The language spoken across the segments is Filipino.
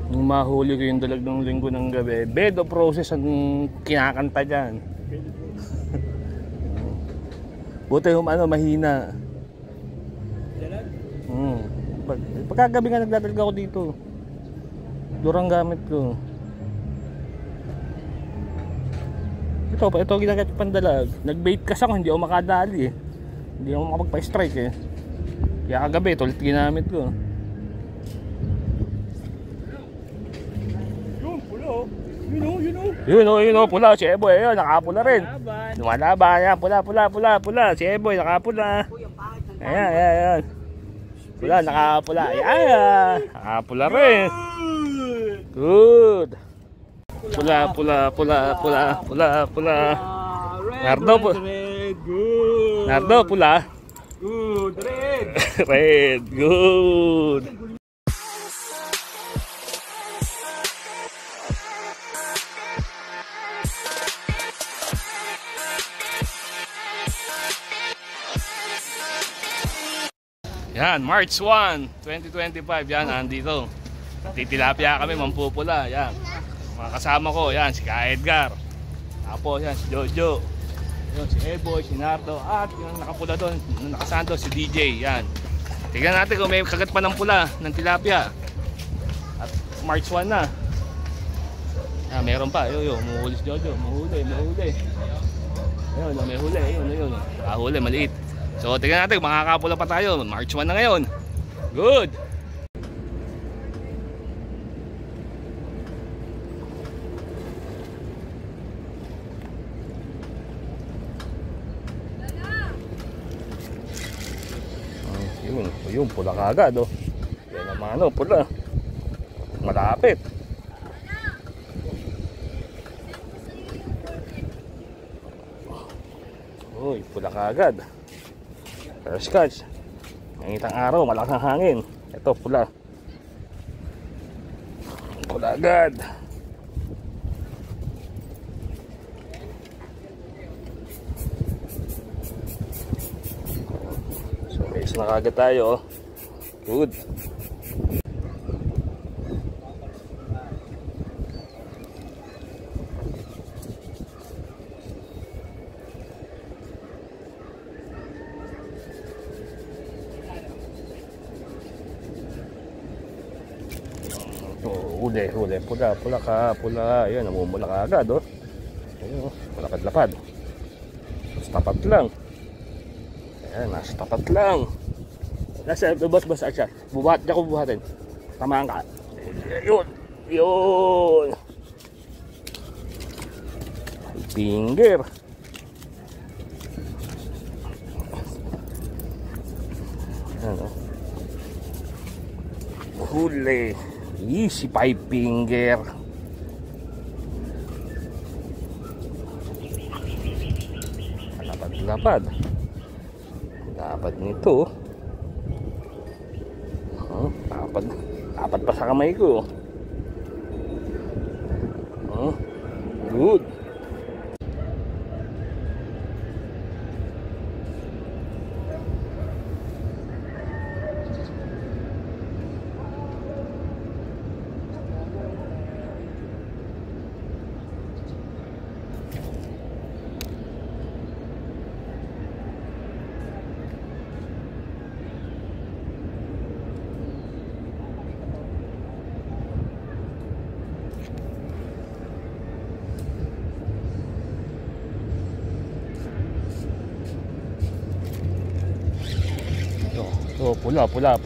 Nung mahuli ko yung dalag ng linggo ng gabi, bed of roses ang kinakanta dyan. Buti yung mahina. Pagkagabi nga nagdadalag ako dito. Durang gamit ko. Ito ginagamit ko pandalag. Nag-bait kasi ako, hindi ako makadali eh. Hindi ako makapagpa-strike eh. Kaya kagabi, ito ulit ginamit ko. Yun o, pula. Si Eboy, ayun, nakapula rin. Lumalaban, yan, pula. Si Eboy, nakapula. Ayan. Pula, nakapula. Ayan, nakapula rin. Good. Pula. Nardo, pula. Good, red. Red, good. Yan, March 1, 2025, yan, andito. Titilapia kami, mampupula, yan. Mga kasama ko, yan, si Ka Edgar. Tapos, yan, si Jojo. Yan, si Eboy, si Nardo, at yung nakapula doon, nakasando, si DJ, yan. Tignan natin kung may kagat pa ng pula, ng tilapia. At March 1 na. Yan, meron pa, yun, mahuli si Jojo, mahuli. Ayun, may huli, ayun. Huli, maliit. So, tingnan natin, makakapula pa tayo. March 1 na ngayon. Good! Yun, pula kagad, oh. Yan naman, pula. Malapit. Uy, pula kagad. First catch. Ngitang araw, malakas ang hangin. Ito, pula. Pula agad. So, base na kagad tayo. Good. Huli, pula. Ayan, namumula ka agad, oh. Ayan, lapad. Nasa tapat lang. Ayan, nasa tapat lang. Nasa, bas, siya. Bubuhat, diyan ko bubuhatin. Tamaan ka. Yun. Finger. Ayan, oh. Huli. Easy 5 finger. Lapad nito. Lapad pa sa kamay ko. Good. Oh, pula nga, pula.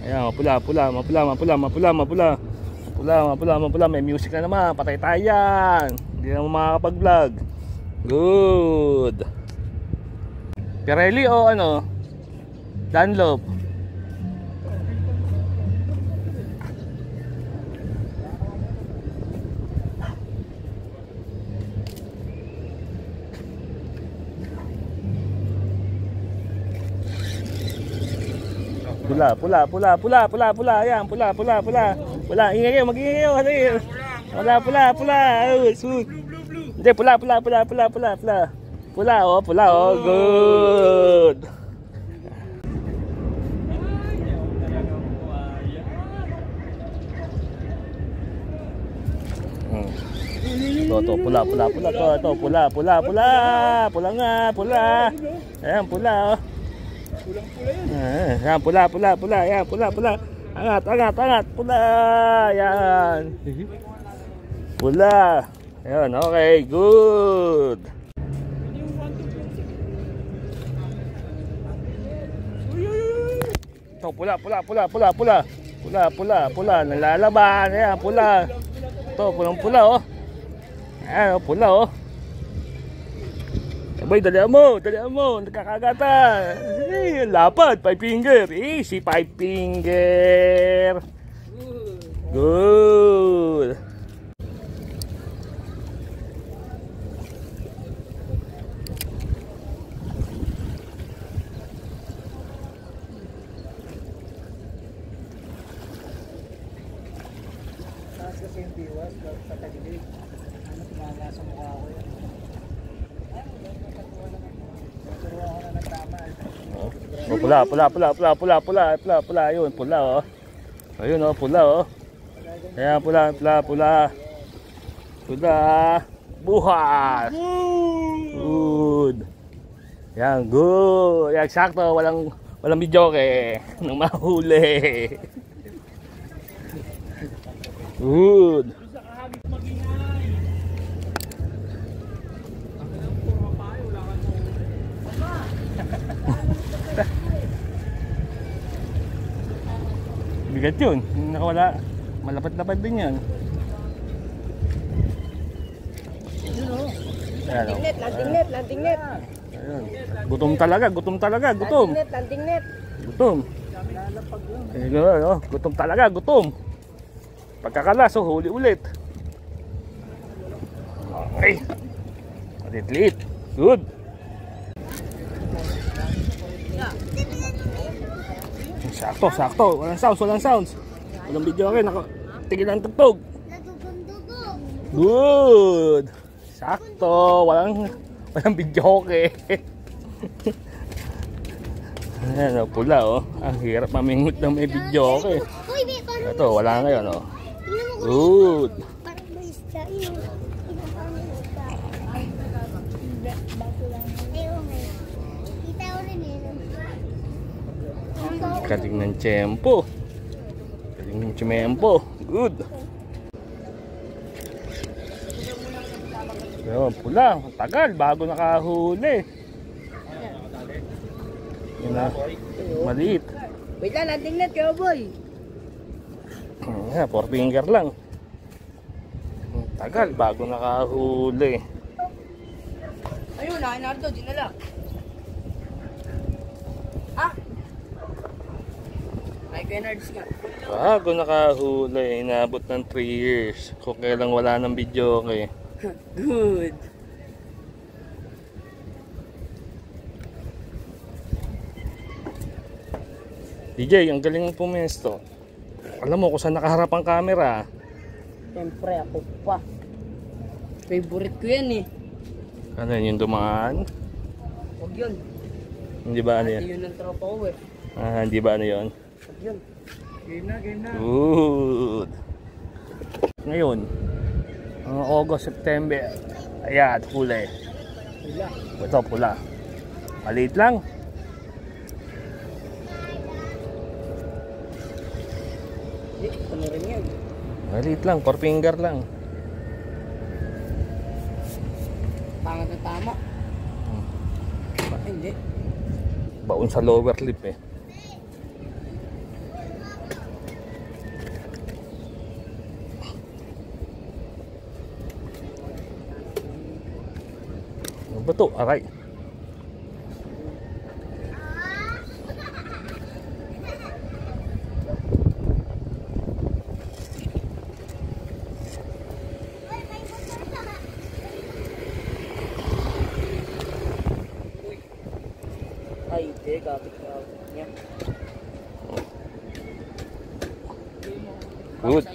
Ayan, mapula. May music na naman, patay tayo yan. Hindi na makakapag-vlog. Good. Pirelli o ano? Dunlop. Pula. Ayan, pula. Ingay kayo, mag-ingay kayo. Pula. Hindi, pula. Pula, oh. Good. to, pula to, ito, pula. Pula nga, pula. Ayan, pula, oh. Ayan, pula. Ayan, pula. Angat, pula. Ayan. Pula. Ayan, okay, good. Ito, pula. Nalalaban. Ayan, pula. Ito, pulang-pula, oh. Ayan, oh, pula, oh. Abay, dalihan mo. Nakakagatan. Eh, lapad, 5 finger. Easy, 5 finger. Good. Kasi yung biwas sa tagilid. Ano, tumama sa mukha ko yan. Naturuan ko na ng tama. Oh, pula. Ayun, pula, oh. Ayun, oh, pula, oh. Ayan, pula. Buhat. Good. Yan, good. Yan, sakto. Walang bidyoke nang mahuli. Good. Bigat yun. Nakawala. Malapad-lapad din yan. Landing net. Ayun. Gutom talaga. Landing net. Gutom. Ayun, oh. Gutom talaga. Pagkakalas, oh, huli ulit. Okay. Liit. Good. Sakto. Walang sounds. Walang video rin. Tigil ang tugtog. Good. Sakto. Walang video okay. Ayan, oh, pula, oh. Ang hirap mamingot ng may video okay. Ito, wala ngayon, oh. Good. Galing ng tiyempo. Good. Ayun, pula. Tagal bago nakahuli. Yun na. Maliit. Wait lang, landing net, cowboy. Ayan, 4 finger lang. Tagal bago nakahuli. Ayun, Nardo, dinala. Ay, Bernards nga. Bago nakahuli, inabot ng 3 years. Kung kailang wala ng video okay. Good. DJ, ang galing ng pumesto. Alam mo kung saan nakaharap ang camera. Siyempre, ako pa. Favorite ko yan eh. Ano yun, yung dumaan? Huwag yun. Hindi ba ano yun? Hindi yun ang tropa ko eh. Hindi ba ano yun? Huwag yun. Game na. Good. Ngayon, August, September. Ayan, huli. Pula. Ito, pula. Maliit lang. Ano rin yan? Maliit lang, 4 finger lang. Pangat na tama. Ay, hindi. Baon sa lower lip eh. Ano ba ito? Aray. Ay, hindi. Gabit niya. Good.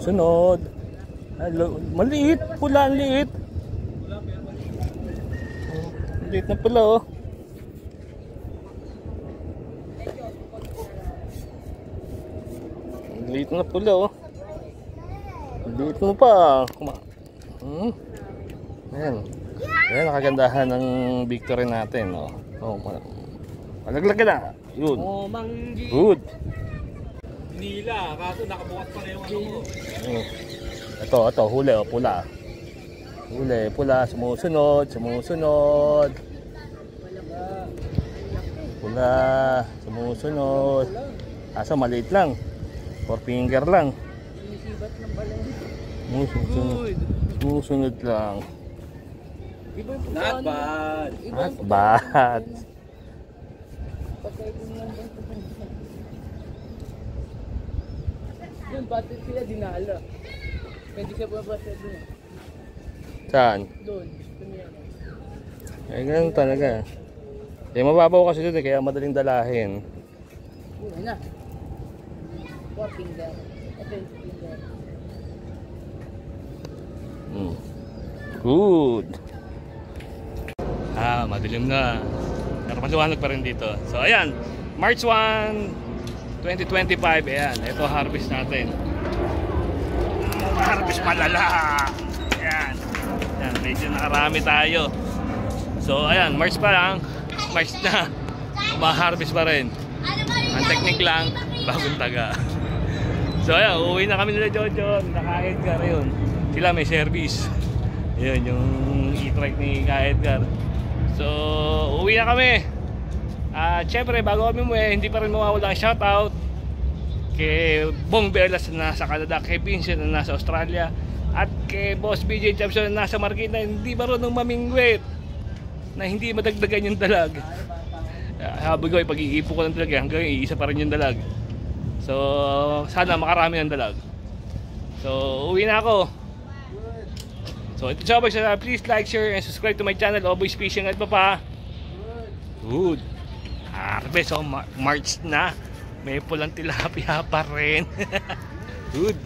Sunod. Maliit, pula, liit. Liit na pala oh. Liit na pala oh. Liit mo pa. Ayan. Ayan, nakagandahan ng victory natin oh. Oh, malaglag na. Yun. Oh, manggi. Good. Nila, kaso nakabukas pa na yung ano mo. Ito, huli oh, pula. Huli, pula, sumusunod. Pula, sumusunod. Asa maliit lang. 4 finger lang. Sinisibat ng balay. Sumusunod lang. Iba yung Not bad. Not bad. Patay din lang dito. Doon, bakit sila dinala? Pwede siya babasa doon. Saan? Doon. Eh, ganun talaga. Eh, mababaw kasi doon eh, kaya madaling dalahin. Yun na. 4 finger. Ito yung finger. Good. Madilim na. Pero maliwanag pa rin dito. So, ayan. March 1, 2025. Ayan. Ito harvest natin. Harvest malala. Ayan. Ayan. Medyo nakarami tayo. So, ayan. March pa lang. March na. Ma-harvest pa rin. Ang technique lang, bagong taga. So, ayan. Uuwi na kami nila Jojo. Naka Edgar yun. Sila may service. Yun, yung e-trike ni Ka Edgar. So, uwi na kami. Siyempre, bago kami umuwi, hindi pa rin mawawala ang shoutout kay Bong Belas na nasa Canada, kay Vincent na nasa Australia, at kay Boss BJ Jobson na nasa Marikina, hindi marunong mamingwit, na hindi madagdagan yung dalag. Sabi ko, pag-iipo ko ng dalag, hanggang iisa pa rin yung dalag. So, sana makarami ng dalag. So, uwi na ako. So, ito siya, please like, share, and subscribe to my channel, Always Fishing at Papa. Good. Harvest, so March na. May pulang tilapia pa rin. Good.